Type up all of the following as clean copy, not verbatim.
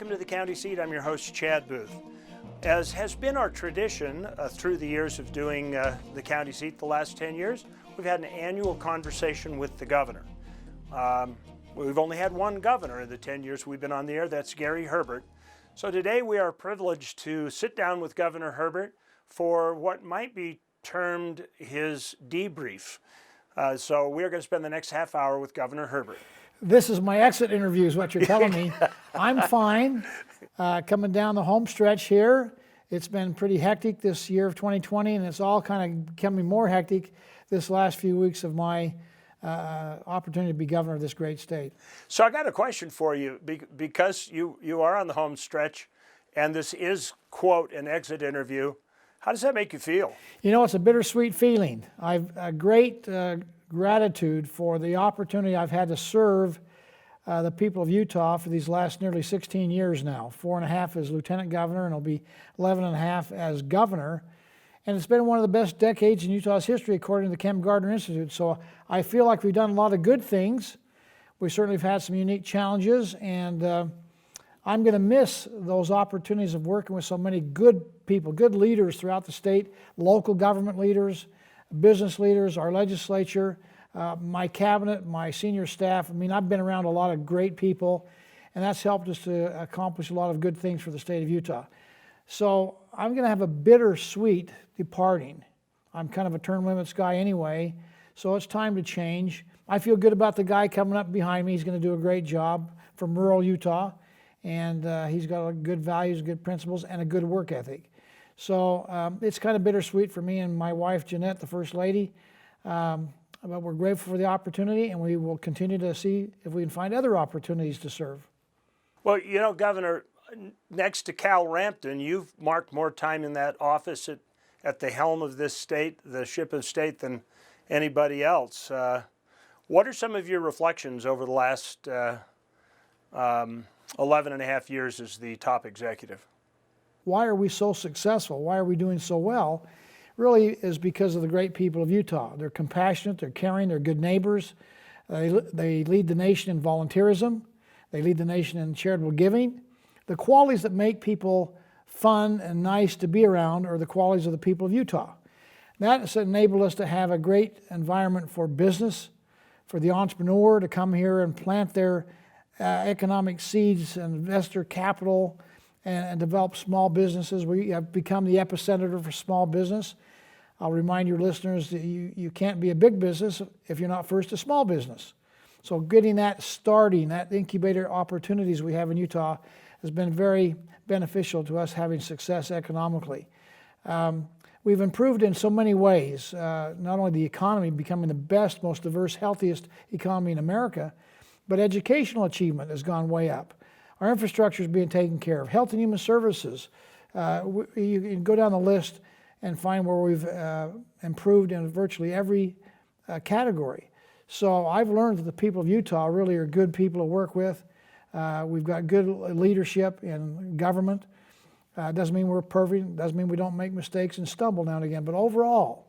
Welcome to the County Seat. I'm your host, Chad Booth. As has been our tradition through the years of doing the County Seat the last 10 years, we've had an annual conversation with the governor. We've only had one governor in the 10 years we've been on the air, that's Gary Herbert. So today we are privileged to sit down with Governor Herbert for what might be termed his debrief. So we're going to spend the next half hour with Governor Herbert. This is my exit interview is what you're telling me. I'm fine. Coming down the home stretch here. It's been pretty hectic this year of 2020, and it's all kind of becoming more hectic this last few weeks of my opportunity to be governor of this great state. So I got a question for you, because you are on the home stretch, and this is, quote, an exit interview. How does that make you feel? You know, it's a bittersweet feeling. I've a great gratitude for the opportunity I've had to serve the people of Utah for these last nearly 16 years now. 4.5 as lieutenant governor, and it'll be 11.5 as governor. And it's been one of the best decades in Utah's history, according to the Kem Gardner Institute. So I feel like we've done a lot of good things. We certainly have had some unique challenges, and I'm going to miss those opportunities of working with so many good people, good leaders throughout the state, local government leaders, business leaders, our legislature, my cabinet, my senior staff. I mean, I've been around a lot of great people, and that's helped us to accomplish a lot of good things for the state of Utah. So I'm going to have a bittersweet departing. I'm kind of a term limits guy anyway, so it's time to change. I feel good about the guy coming up behind me. He's going to do a great job from rural Utah, and he's got good values, good principles, and a good work ethic. So it's kind of bittersweet for me and my wife, Jeanette, the First Lady. But we're grateful for the opportunity, and we will continue to see if we can find other opportunities to serve. Well, you know, Governor, next to Cal Rampton, you've marked more time in that office at the helm of this state, the ship of state, than anybody else. What are some of your reflections over the last 11.5 years as the top executive? Why are we so successful? Why are we doing so well? Really is because of the great people of Utah. They're compassionate, they're caring, they're good neighbors. They lead the nation in volunteerism. They lead the nation in charitable giving. The qualities that make people fun and nice to be around are the qualities of the people of Utah. That has enabled us to have a great environment for business, for the entrepreneur to come here and plant their economic seeds and investor capital and develop small businesses. We have become the epicenter for small business. I'll remind your listeners that you can't be a big business if you're not first a small business. So getting that starting, that incubator opportunities we have in Utah has been very beneficial to us having success economically. We've improved in so many ways, not only the economy becoming the best, most diverse, healthiest economy in America, but educational achievement has gone way up. Our infrastructure is being taken care of. Health and Human Services, you can go down the list and find where we've improved in virtually every category. So I've learned that the people of Utah really are good people to work with. We've got good leadership in government. Doesn't mean we're perfect. Doesn't mean we don't make mistakes and stumble now and again. But overall,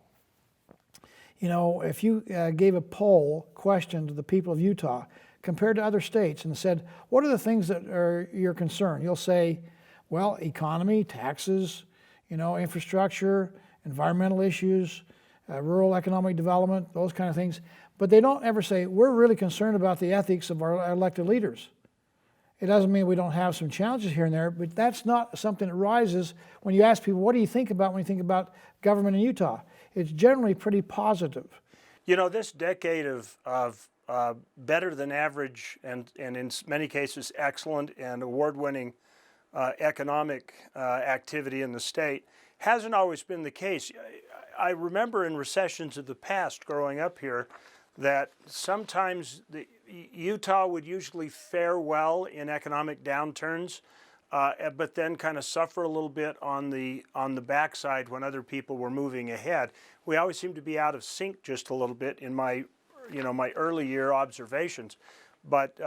you know, if you gave a poll question to the people of Utah, compared to other states, and said, what are the things that are your concern? You'll say, well, economy, taxes, you know, infrastructure, environmental issues, rural economic development, those kind of things. But they don't ever say, we're really concerned about the ethics of our elected leaders. It doesn't mean we don't have some challenges here and there, but that's not something that rises when you ask people, what do you think about when you think about government in Utah? It's generally pretty positive. You know, this decade of better than average and in many cases excellent and award-winning economic activity in the state hasn't always been the case. I remember in recessions of the past growing up here that sometimes Utah would usually fare well in economic downturns, but then kind of suffer a little bit on the backside when other people were moving ahead. We always seem to be out of sync just a little bit in my early year observations. But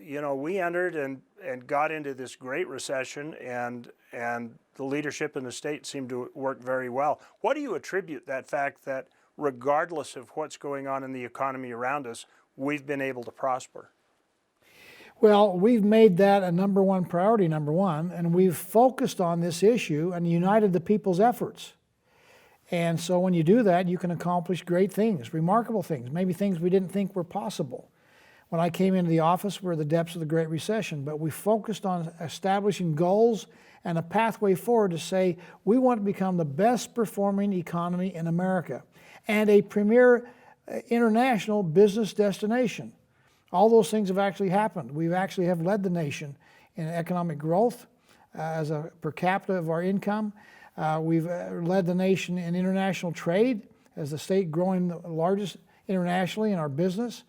we entered and got into this Great Recession, and the leadership in the state seemed to work very well. What do you attribute that fact that regardless of what's going on in the economy around us, we've been able to prosper? Well, we've made that a number one priority, number one, and we've focused on this issue and united the people's efforts. And so when you do that, you can accomplish great things, remarkable things, maybe things we didn't think were possible. When I came into the office, we were in the depths of the Great Recession, but we focused on establishing goals and a pathway forward to say we want to become the best performing economy in America and a premier international business destination. All those things have actually happened. We actually have led the nation in economic growth as a per capita of our income. We've led the nation in international trade as the state growing the largest internationally in our business.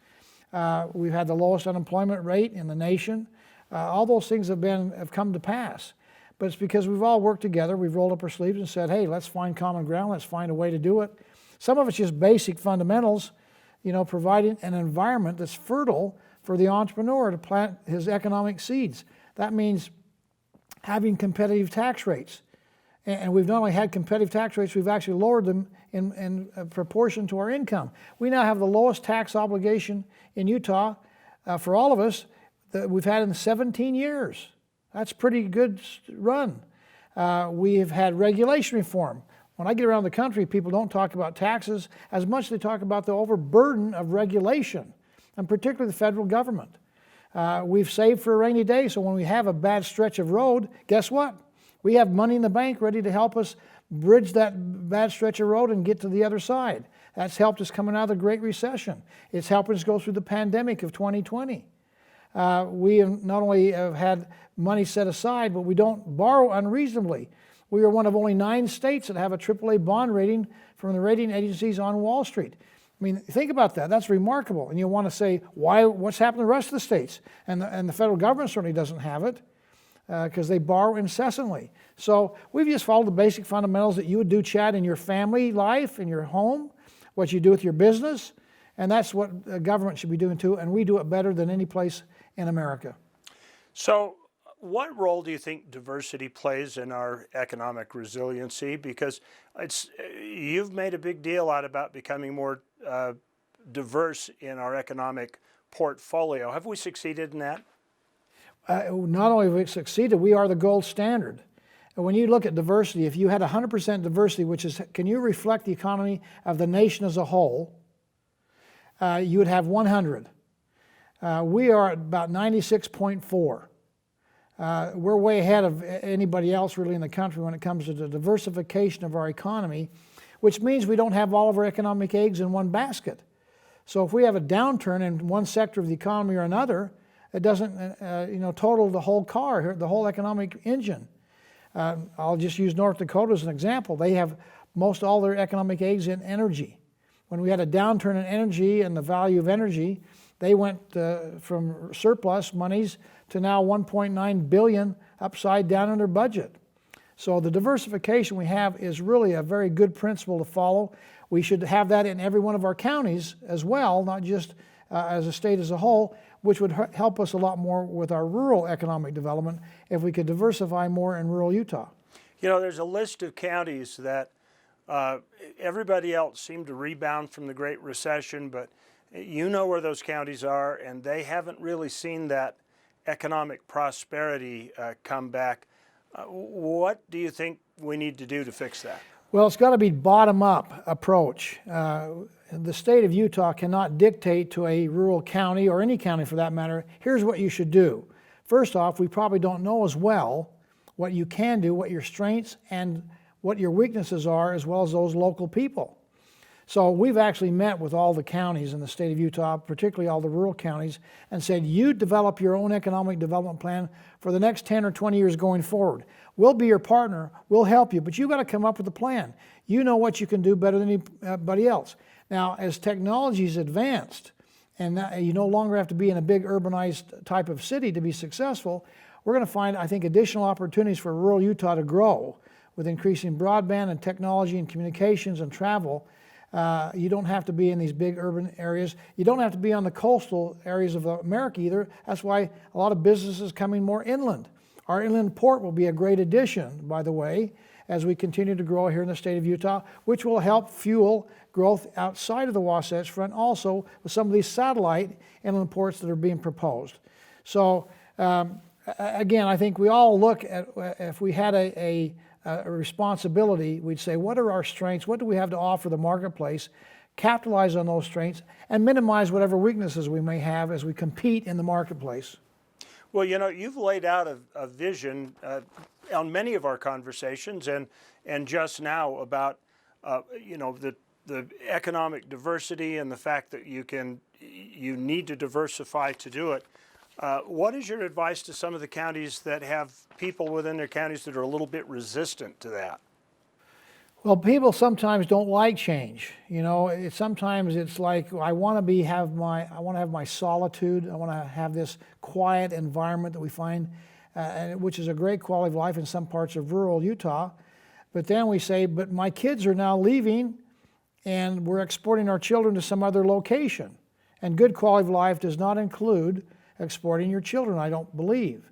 We've had the lowest unemployment rate in the nation. All those things have come to pass. But it's because we've all worked together. We've rolled up our sleeves and said, hey, let's find common ground. Let's find a way to do it. Some of it's just basic fundamentals, providing an environment that's fertile for the entrepreneur to plant his economic seeds. That means having competitive tax rates. And we've not only had competitive tax rates, we've actually lowered them in proportion to our income. We now have the lowest tax obligation in Utah for all of us that we've had in 17 years. That's a pretty good run. We have had regulation reform. When I get around the country, people don't talk about taxes as much as they talk about the overburden of regulation, and particularly the federal government. We've saved for a rainy day, so when we have a bad stretch of road, guess what? We have money in the bank ready to help us bridge that bad stretch of road and get to the other side. That's helped us coming out of the Great Recession. It's helping us go through the pandemic of 2020. We have not only have had money set aside, but we don't borrow unreasonably. We are one of only 9 states that have a AAA bond rating from the rating agencies on Wall Street. I mean, think about that. That's remarkable. And you want to say, why? What's happened to the rest of the states? And the federal government certainly doesn't have it because they borrow incessantly. So we've just followed the basic fundamentals that you would do, Chad, in your family life, in your home, what you do with your business. And that's what the government should be doing too. And we do it better than any place in America. So what role do you think diversity plays in our economic resiliency? Because you've made a big deal out about becoming more diverse in our economic portfolio. Have we succeeded in that? Not only have we succeeded, we are the gold standard. And when you look at diversity, if you had 100% diversity, which is, can you reflect the economy of the nation as a whole, you would have 100. We are at about 96.4. We're way ahead of anybody else really in the country when it comes to the diversification of our economy, which means we don't have all of our economic eggs in one basket. So if we have a downturn in one sector of the economy or another, it doesn't total the whole car, the whole economic engine. I'll just use North Dakota as an example. They have most all their economic eggs in energy. When we had a downturn in energy and the value of energy, they went from surplus monies to now $1.9 billion upside down in their budget. So the diversification we have is really a very good principle to follow. We should have that in every one of our counties as well, not just as a state as a whole, which would help us a lot more with our rural economic development if we could diversify more in rural Utah. There's a list of counties that everybody else seemed to rebound from the Great Recession, but you know where those counties are, and they haven't really seen that economic prosperity come back. What do you think we need to do to fix that? Well, it's got to be bottom-up approach. The state of Utah cannot dictate to a rural county, or any county for that matter, here's what you should do. First off, we probably don't know as well what you can do, what your strengths and what your weaknesses are, as well as those local people. So we've actually met with all the counties in the state of Utah, particularly all the rural counties, and said, you develop your own economic development plan for the next 10 or 20 years going forward. We'll be your partner, we'll help you, but you've got to come up with a plan. You know what you can do better than anybody else. Now, as technology's advanced, and you no longer have to be in a big urbanized type of city to be successful, we're going to find, I think, additional opportunities for rural Utah to grow with increasing broadband and technology and communications and travel. You don't have to be in these big urban areas. You don't have to be on the coastal areas of America either. That's why a lot of businesses coming more inland. Our inland port will be a great addition, by the way, as we continue to grow here in the state of Utah, which will help fuel growth outside of the Wasatch Front also with some of these satellite inland ports that are being proposed. So again, I think we all look at, if we had a responsibility, we'd say, what are our strengths? What do we have to offer the marketplace? Capitalize on those strengths and minimize whatever weaknesses we may have as we compete in the marketplace. Well, you know, you've laid out a vision on many of our conversations, and just now about you know, the economic diversity and the fact that you need to diversify to do it. What is your advice to some of the counties that have people within their counties that are a little bit resistant to that? Well, people sometimes don't like change. You know, sometimes it's like, I want to have my solitude. I want to have this quiet environment that we find, which is a great quality of life in some parts of rural Utah. But then we say, but my kids are now leaving, and we're exporting our children to some other location. And good quality of life does not include exporting your children, I don't believe.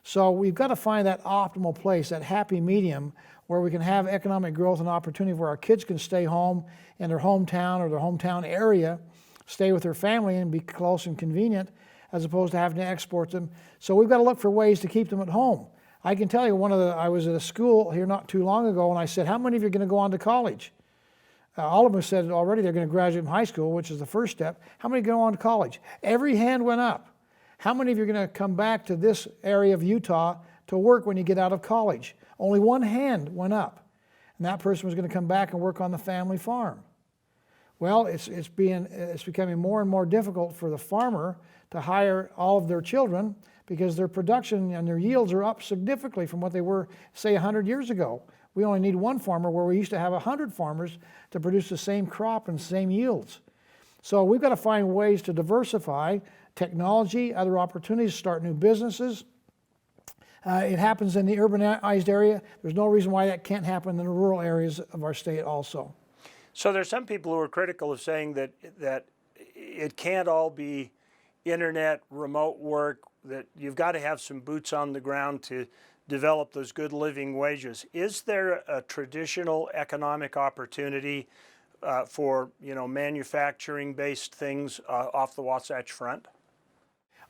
So we've got to find that optimal place, that happy medium, where we can have economic growth and opportunity, where our kids can stay home in their hometown or their hometown area, stay with their family and be close and convenient, as opposed to having to export them. So we've got to look for ways to keep them at home. I can tell you, I was at a school here not too long ago, and I said, how many of you are going to go on to college? All of them said already they're going to graduate from high school, which is the first step. How many go on to college? Every hand went up. How many of you are going to come back to this area of Utah to work when you get out of college? Only one hand went up, and that person was going to come back and work on the family farm. Well, it's becoming more and more difficult for the farmer to hire all of their children, because their production and their yields are up significantly from what they were, say, 100 years ago. We only need one farmer, where we used to have 100 farmers to produce the same crop and same yields. So we've got to find ways to diversify technology, other opportunities, start new businesses. It happens in the urbanized area. There's no reason why that can't happen in the rural areas of our state also. So there's some people who are critical of saying that it can't all be internet, remote work, that you've got to have some boots on the ground to develop those good living wages. Is there a traditional economic opportunity for, you know, manufacturing-based things off the Wasatch Front?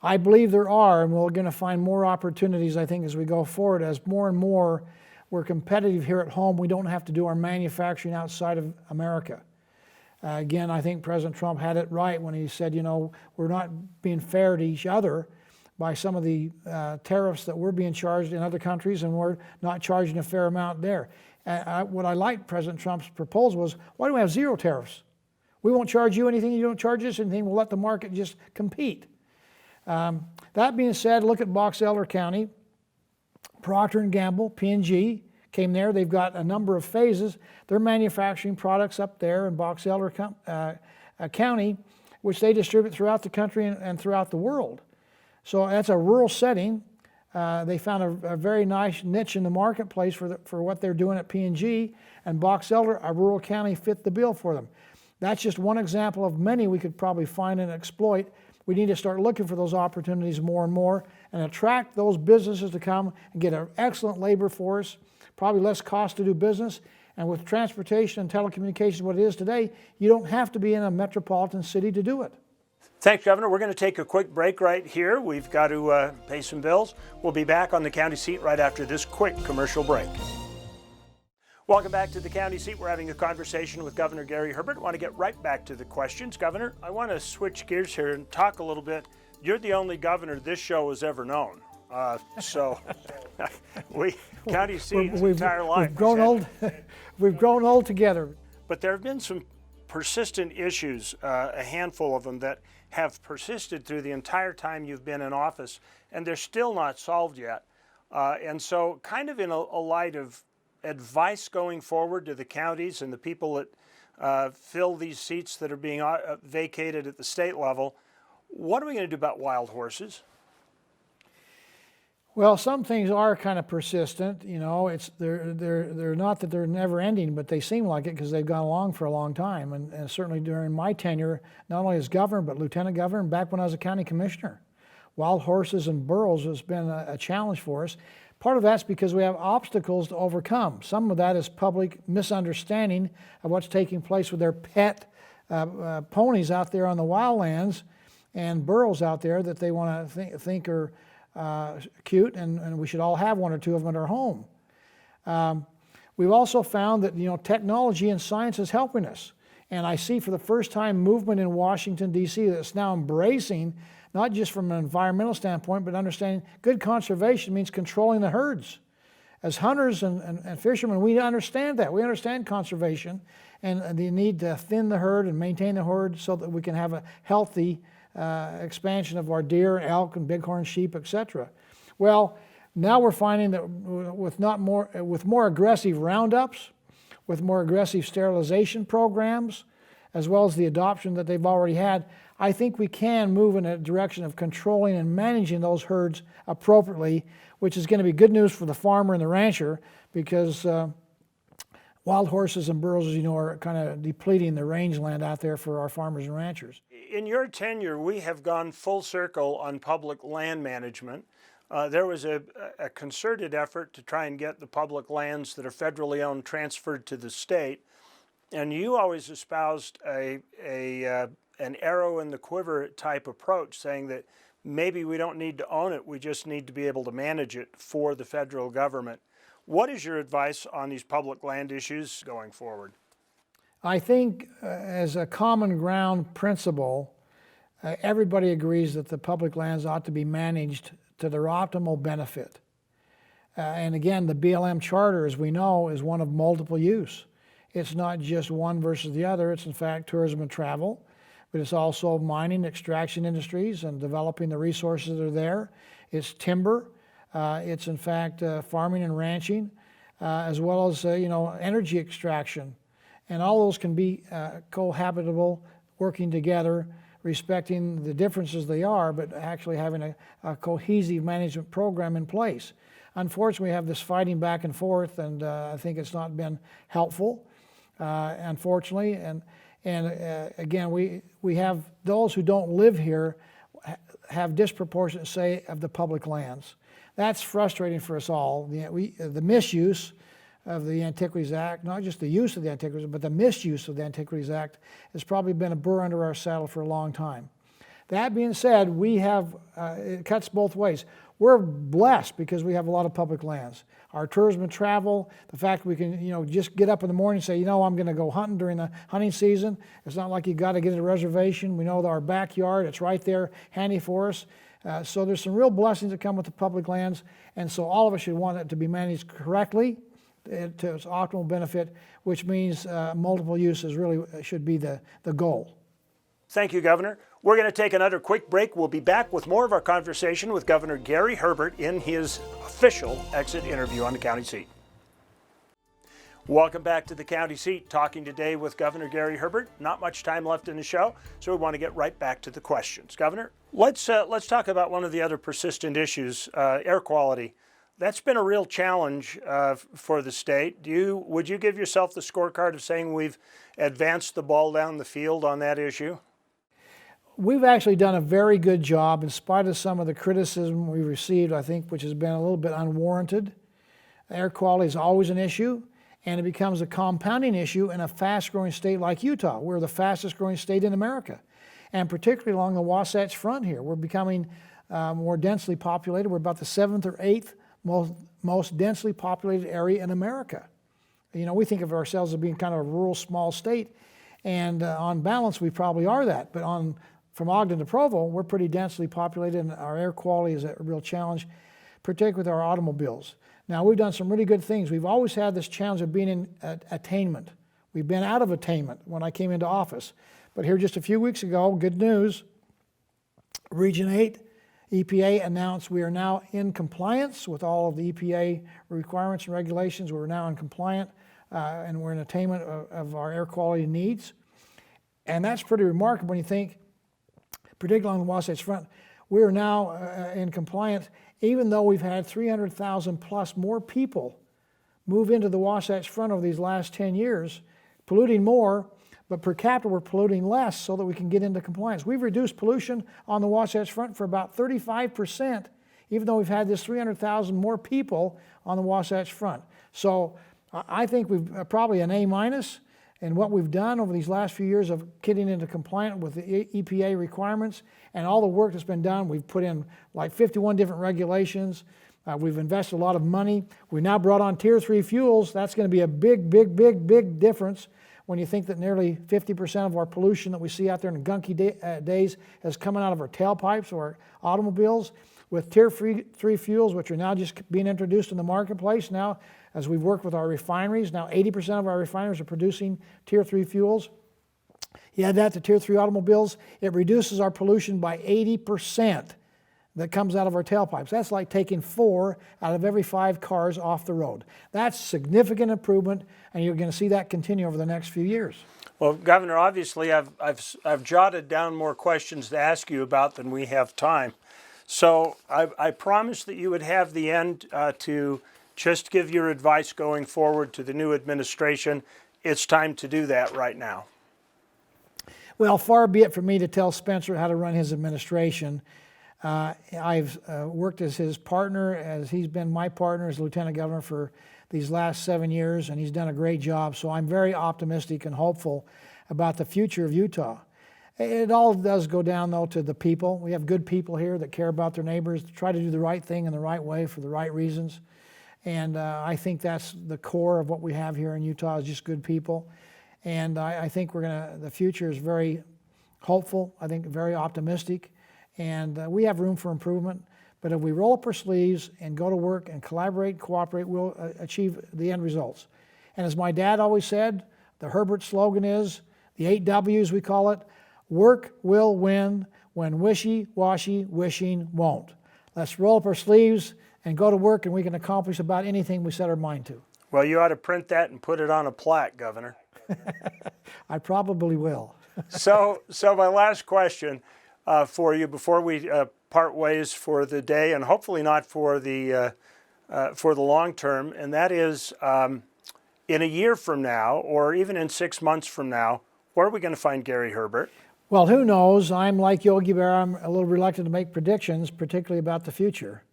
I believe there are, and we're going to find more opportunities, I think, as we go forward. As more and more we're competitive here at home, we don't have to do our manufacturing outside of America. Again, I think President Trump had it right when he said, you know, we're not being fair to each other by some of the tariffs that we're being charged in other countries, and we're not charging a fair amount there. What I liked President Trump's proposal was, why do we have zero tariffs? We won't charge you anything, you don't charge us anything, we'll let the market just compete. That being said, look at Box Elder County. Procter & Gamble, P&G, came there. They've got a number of phases. They're manufacturing products up there in Box Elder County, which they distribute throughout the country and throughout the world. So that's a rural setting. They found a very nice niche in the marketplace for what they're doing at P&G, and Box Elder, a rural county, fit the bill for them. That's just one example of many we could probably find and exploit. We need to start looking for those opportunities more and more, and attract those businesses to come and get an excellent labor force, probably less cost to do business. And with transportation and telecommunications what it is today, you don't have to be in a metropolitan city to do it. Thanks, Governor. We're going to take a quick break right here. We've got to pay some bills. We'll be back on the county seat right after this quick commercial break. Welcome back to the county seat. We're having a conversation with Governor Gary Herbert. I want to get right back to the questions. Governor, I want to switch gears here and talk a little bit. You're the only governor this show has ever known. We county seats entire life. We've grown old together. But there have been some persistent issues, a handful of them, that have persisted through the entire time you've been in office, and they're still not solved yet. And so, kind of in a light of advice going forward to the counties and the people that fill these seats that are being vacated at the state level, what are we going to do about wild horses? Well, some things are kind of persistent. You know, they're not that they're never ending, but they seem like it because they've gone along for a long time. And certainly during my tenure, not only as governor, but lieutenant governor, and back when I was a county commissioner, wild horses and burros has been a challenge for us. Part of that's because we have obstacles to overcome. Some of that is public misunderstanding of what's taking place with their pet ponies out there on the wildlands, and burros out there that they want to think are cute, and we should all have one or two of them at our home. We've also found that technology and science is helping us. And I see for the first time movement in Washington, D.C. that's now embracing, not just from an environmental standpoint, but understanding good conservation means controlling the herds. As hunters and fishermen, we understand that. We understand conservation and the need to thin the herd and maintain the herd so that we can have a healthy expansion of our deer, elk, and bighorn sheep, etc. Well, now we're finding that with more aggressive roundups, with more aggressive sterilization programs, as well as the adoption that they've already had, I think we can move in a direction of controlling and managing those herds appropriately, which is going to be good news for the farmer and the rancher, because wild horses and burros, as you know, are kind of depleting the rangeland out there for our farmers and ranchers. In your tenure, we have gone full circle on public land management. There was a concerted effort to try and get the public lands that are federally owned transferred to the state, and you always espoused an arrow in the quiver type approach, saying that maybe we don't need to own it, we just need to be able to manage it for the federal government. What is your advice on these public land issues going forward? I think as a common ground principle, everybody agrees that the public lands ought to be managed to their optimal benefit. And again, the BLM charter, as we know, is one of multiple use. It's not just one versus the other. It's in fact tourism and travel, but it's also mining, extraction industries, and developing the resources that are there. It's timber. It's in fact farming and ranching, as well as energy extraction. And all those can be cohabitable, working together, respecting the differences they are, but actually having a cohesive management program in place. Unfortunately, we have this fighting back and forth, and I think it's not been helpful, unfortunately. And again, we have those who don't live here have disproportionate say of the public lands. That's frustrating for us all. The misuse of the Antiquities Act, not just the use of the Antiquities, but the misuse of the Antiquities Act has probably been a burr under our saddle for a long time. That being said, we have, it cuts both ways. We're blessed because we have a lot of public lands. Our tourism and travel, the fact we can, just get up in the morning and say, I'm going to go hunting during the hunting season. It's not like you got to get a reservation. We know that our backyard, it's right there, handy for us. So there's some real blessings that come with the public lands, and so all of us should want it to be managed correctly to its optimal benefit, which means multiple uses really should be the goal. Thank you, Governor. We're going to take another quick break. We'll be back with more of our conversation with Governor Gary Herbert in his official exit interview on the county seat. Welcome back to the county seat, talking today with Governor Gary Herbert. Not much time left in the show, so we want to get right back to the questions. Governor, let's talk about one of the other persistent issues, air quality. That's been a real challenge for the state. Would you give yourself the scorecard of saying we've advanced the ball down the field on that issue? We've actually done a very good job in spite of some of the criticism we received, I think, which has been a little bit unwarranted. Air quality is always an issue, and it becomes a compounding issue in a fast-growing state like Utah. We're the fastest-growing state in America, and particularly along the Wasatch Front here. We're becoming more densely populated. We're about the 7th or 8th most densely populated area in America. We think of ourselves as being kind of a rural, small state, and on balance, we probably are that. But from Ogden to Provo, we're pretty densely populated, and our air quality is a real challenge, particularly with our automobiles. Now, we've done some really good things. We've always had this challenge of being in attainment. We've been out of attainment when I came into office. But here just a few weeks ago, good news, Region 8, EPA announced we are now in compliance with all of the EPA requirements and regulations. We're now in compliant and we're in attainment of our air quality needs. And that's pretty remarkable when you think, particularly on the Wasatch Front, we are now in compliance, even though we've had 300,000 plus more people move into the Wasatch Front over these last 10 years, polluting more, but per capita we're polluting less so that we can get into compliance. We've reduced pollution on the Wasatch Front for about 35%, even though we've had this 300,000 more people on the Wasatch Front. So I think we've probably an A-, And what we've done over these last few years of getting into compliance with the EPA requirements and all the work that's been done, we've put in like 51 different regulations. We've invested a lot of money. We've now brought on Tier 3 fuels. That's going to be a big, big, big, big difference when you think that nearly 50% of our pollution that we see out there in gunky days is coming out of our tailpipes or our automobiles. With Tier 3 fuels, which are now just being introduced in the marketplace now, as we've worked with our refineries, now 80% of our refineries are producing Tier 3 fuels. You add that to Tier 3 automobiles, it reduces our pollution by 80% that comes out of our tailpipes. That's like taking 4 out of every 5 cars off the road. That's significant improvement, and you're going to see that continue over the next few years. Well, Governor, obviously I've jotted down more questions to ask you about than we have time. So I promised that you would have the end to just give your advice going forward to the new administration. It's time to do that right now. Well, far be it from me to tell Spencer how to run his administration. I've worked as his partner, as he's been my partner as Lieutenant Governor for these last 7 years, and he's done a great job. So I'm very optimistic and hopeful about the future of Utah. It all does go down, though, to the people. We have good people here that care about their neighbors, try to do the right thing in the right way for the right reasons. And I think that's the core of what we have here in Utah is just good people. And I think the future is very hopeful, I think very optimistic. And we have room for improvement. But if we roll up our sleeves and go to work and collaborate, cooperate, we'll achieve the end results. And as my dad always said, the Herbert slogan is, the 8 W's we call it, work will win when wishy-washy wishing won't. Let's roll up our sleeves and go to work, and we can accomplish about anything we set our mind to. Well, you ought to print that and put it on a plaque, Governor. I probably will. So my last question for you before we part ways for the day, and hopefully not for the long term, and that is in a year from now, or even in 6 months from now, where are we going to find Gary Herbert? Well, who knows? I'm like Yogi Bear. I'm a little reluctant to make predictions, particularly about the future.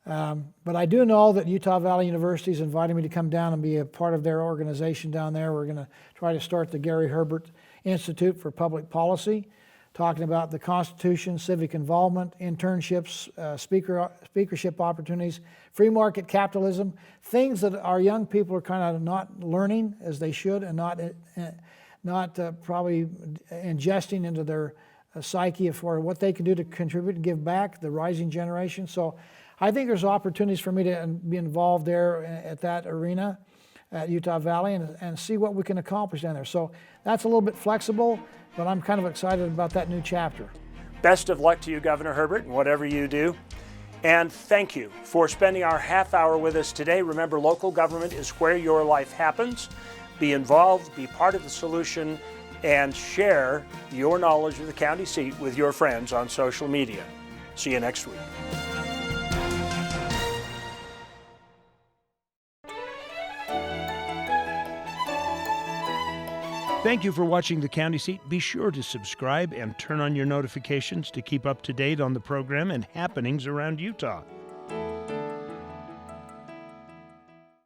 But I do know that Utah Valley University is inviting me to come down and be a part of their organization down there. We're going to try to start the Gary Herbert Institute for Public Policy, talking about the Constitution, civic involvement, internships, speakership opportunities, free market capitalism, things that our young people are kind of not learning as they should and not probably ingesting into their psyche for what they can do to contribute and give back, the rising generation. So I think there's opportunities for me to be involved there at that arena at Utah Valley and see what we can accomplish down there. So that's a little bit flexible, but I'm kind of excited about that new chapter. Best of luck to you, Governor Herbert, in whatever you do. And thank you for spending our half hour with us today. Remember, local government is where your life happens. Be involved, be part of the solution, and share your knowledge of the county seat with your friends on social media. See you next week. Thank you for watching The County Seat. Be sure to subscribe and turn on your notifications to keep up to date on the program and happenings around Utah.